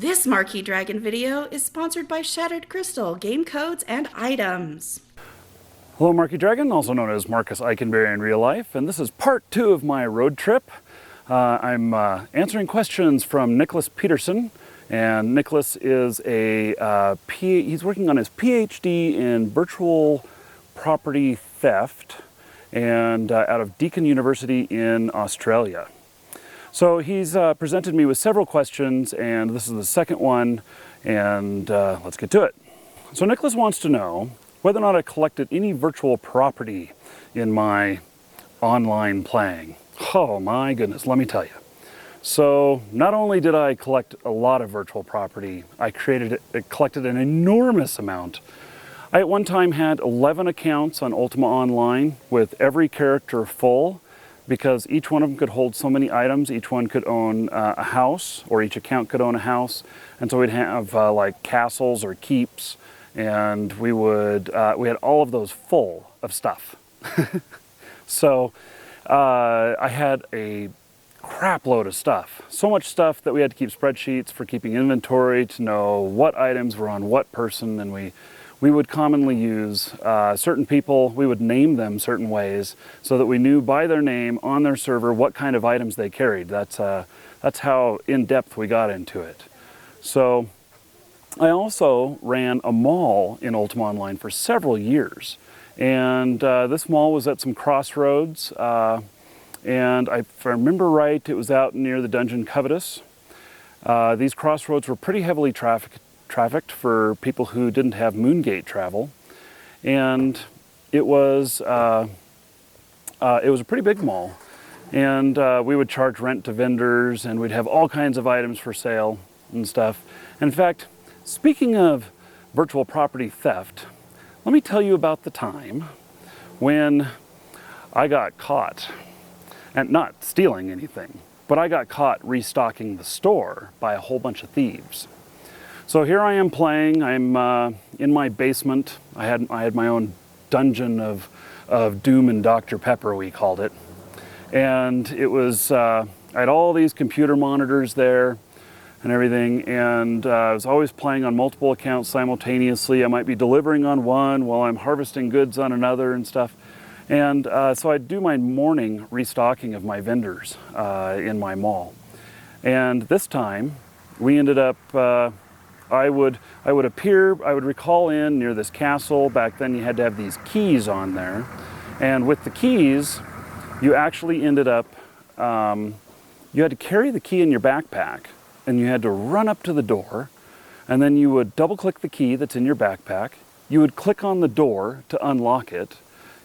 This Marquee Dragon video is sponsored by Shattered Crystal, game codes, and items. Hello, Marquee Dragon, also known as Marcus Eikenberry in real life, and this is part 2 of my road trip. I'm answering questions from Nicholas Patterson, and Nicholas is he's working on his Ph.D. in virtual property theft, and out of Deakin University in Australia. So he's presented me with several questions, and this is the second one, and let's get to it. So Nicholas wants to know whether or not I collected any virtual property in my online playing. Oh my goodness, let me tell you. So not only did I collect a lot of virtual property, I collected an enormous amount. I at one time had 11 accounts on Ultima Online with every character full, because each one of them could hold so many items. Each one could own a house, or each account could own a house. And so we'd have like castles or keeps, and we had all of those full of stuff. So I had a crap load of stuff. So much stuff that we had to keep spreadsheets for keeping inventory to know what items were on what person, and we would commonly use certain people, we would name them certain ways so that we knew by their name on their server what kind of items they carried. That's how in-depth we got into it. So I also ran a mall in Ultima Online for several years. And this mall was at some crossroads. And if I remember right, it was out near the Dungeon Covetous. These crossroads were pretty heavily trafficked for people who didn't have Moongate travel, and it was a pretty big mall, and we would charge rent to vendors, and we'd have all kinds of items for sale and stuff. In fact, speaking of virtual property theft, let me tell you about the time when I got caught, and not stealing anything, but I got caught restocking the store by a whole bunch of thieves. So here I am playing. I'm in my basement. I had my own dungeon of Doom and Dr. Pepper, we called it. And it was, I had all these computer monitors there and everything, and I was always playing on multiple accounts simultaneously. I might be delivering on one while I'm harvesting goods on another and stuff. And so I'd do my morning restocking of my vendors in my mall. And this time, we ended up, I would recall in near this castle. Back then you had to have these keys on there. And with the keys, you actually ended up, you had to carry the key in your backpack, and you had to run up to the door, and then you would double click the key that's in your backpack. You would click on the door to unlock it.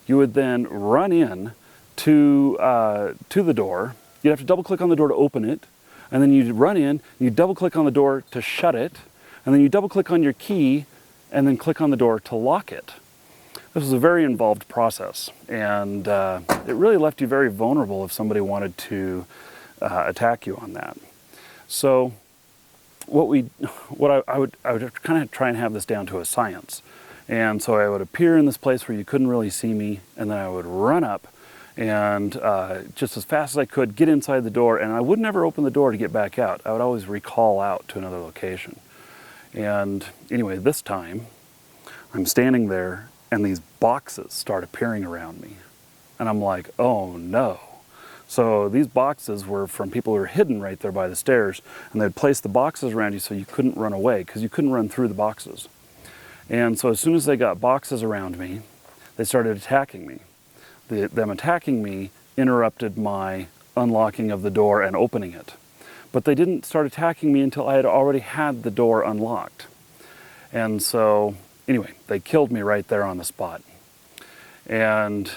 You would then run in to the door. You'd have to double click on the door to open it, and then you'd run in, you'd double click on the door to shut it, and then you double click on your key and then click on the door to lock it. This was a very involved process, and it really left you very vulnerable if somebody wanted to attack you on that. So I would kind of try and have this down to a science. And so I would appear in this place where you couldn't really see me, and then I would run up and just as fast as I could get inside the door, and I would never open the door to get back out. I would always recall out to another location. And anyway, this time I'm standing there and these boxes start appearing around me. And I'm like, oh no. So these boxes were from people who were hidden right there by the stairs, and they'd place the boxes around you so you couldn't run away, because you couldn't run through the boxes. And so as soon as they got boxes around me, they started attacking me. Them attacking me interrupted my unlocking of the door and opening it. But they didn't start attacking me until I had already had the door unlocked. And so, anyway, they killed me right there on the spot. And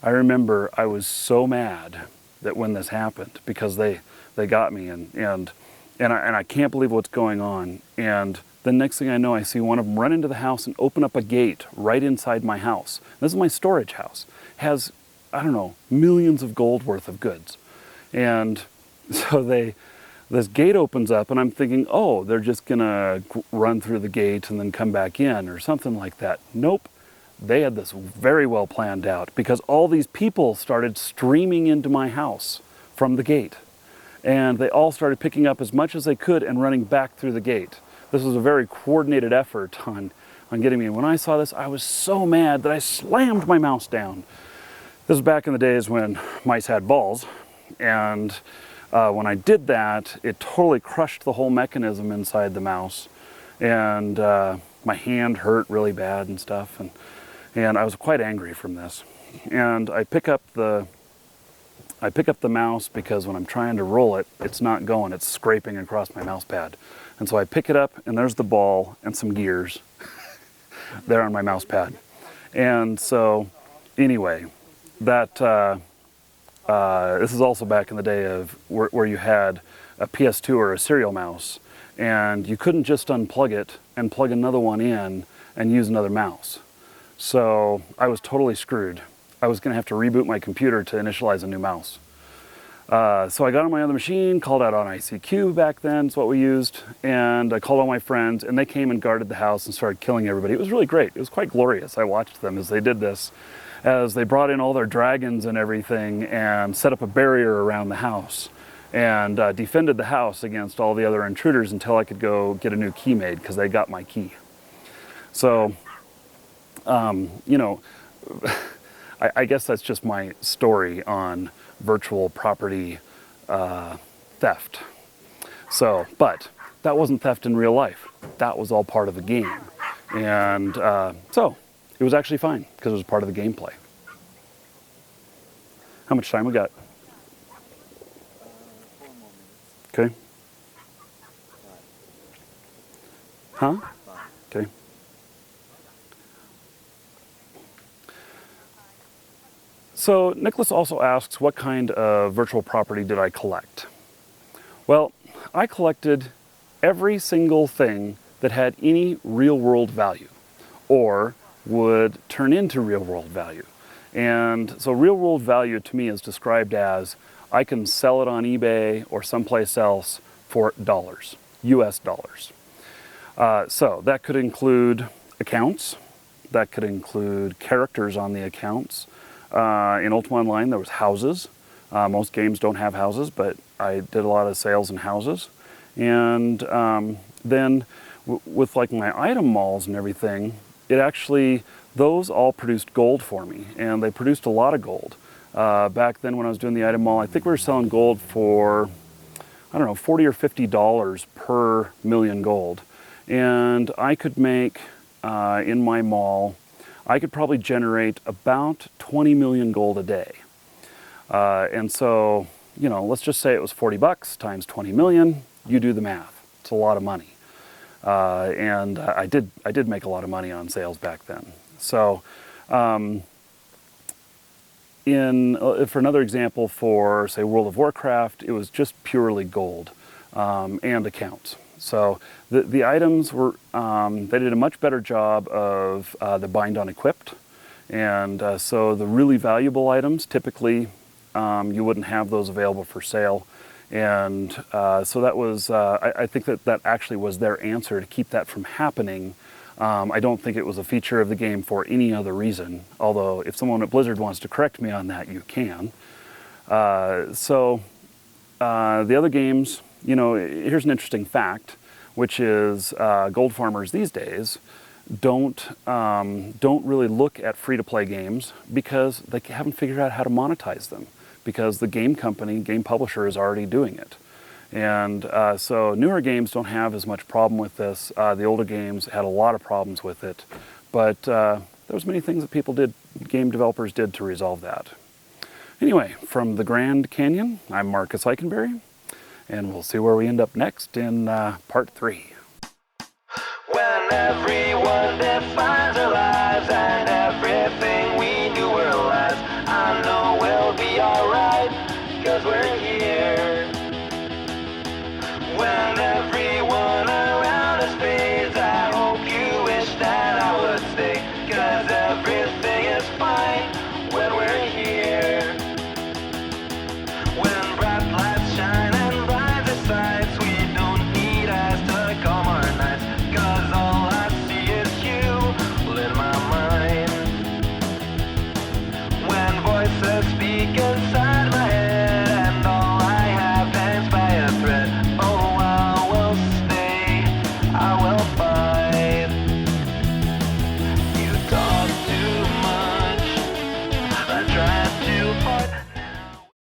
I remember I was so mad that when this happened, because they got me, and I can't believe what's going on. And the next thing I know, I see one of them run into the house and open up a gate right inside my house. This is my storage house. It has, I don't know, millions of gold worth of goods. And so this gate opens up, and I'm thinking, oh, they're just gonna run through the gate and then come back in or something like that. Nope. They had this very well planned out, because all these people started streaming into my house from the gate. and they all started picking up as much as they could and running back through the gate. This was a very coordinated effort on getting me. And when I saw this, I was so mad that I slammed my mouse down. This was back in the days when mice had balls, and when I did that, it totally crushed the whole mechanism inside the mouse, and my hand hurt really bad and stuff, and I was quite angry from this. And I pick up the mouse because when I'm trying to roll it, it's not going, it's scraping across my mouse pad. And so I pick it up, and there's the ball and some gears there on my mouse pad. And so anyway, that this is also back in the day of where you had a PS2 or a serial mouse, and you couldn't just unplug it and plug another one in and use another mouse. So I was totally screwed. I was going to have to reboot my computer to initialize a new mouse. So I got on my other machine, called out on ICQ back then, is what we used, and I called all my friends, and they came and guarded the house and started killing everybody. It was really great. It was quite glorious. I watched them as they did this, as they brought in all their dragons and everything and set up a barrier around the house and defended the house against all the other intruders until I could go get a new key made, because they got my key. So, you know, I guess that's just my story on virtual property theft. So, but that wasn't theft in real life. That was all part of the game. And so it was actually fine because it was part of the gameplay. How much time we got? 4 more minutes. Okay. Huh? 5. Okay. So Nicholas also asks, what kind of virtual property did I collect? Well, I collected every single thing that had any real-world value or would turn into real-world value. And so real-world value to me is described as I can sell it on eBay or someplace else for dollars, US dollars. So that could include accounts, that could include characters on the accounts. In Ultima Online, there was houses. Most games don't have houses, but I did a lot of sales in houses. And then with like my item malls and everything, it actually, those all produced gold for me, and they produced a lot of gold. Back then when I was doing the item mall, I think we were selling gold for, I don't know, $40 or $50 per million gold. And I could make, in my mall, I could probably generate about 20 million gold a day. And so, you know, let's just say it was 40 bucks times 20 million, you do the math. It's a lot of money. And I did make a lot of money on sales back then. So, for another example, for say World of Warcraft, it was just purely gold and accounts. So the items were, they did a much better job of the bind on equipped. And so the really valuable items, typically you wouldn't have those available for sale. And so that was, I think that actually was their answer to keep that from happening. I don't think it was a feature of the game for any other reason, although if someone at Blizzard wants to correct me on that, you can. The other games, you know, here's an interesting fact, which is gold farmers these days don't really look at free-to-play games because they haven't figured out how to monetize them, because the game company, game publisher is already doing it. And so newer games don't have as much problem with this. The older games had a lot of problems with it, but there was many things that people did, game developers did to resolve that. Anyway, from the Grand Canyon, I'm Marcus Eichenberry, and we'll see where we end up next in part 3. When everyone defines their lives and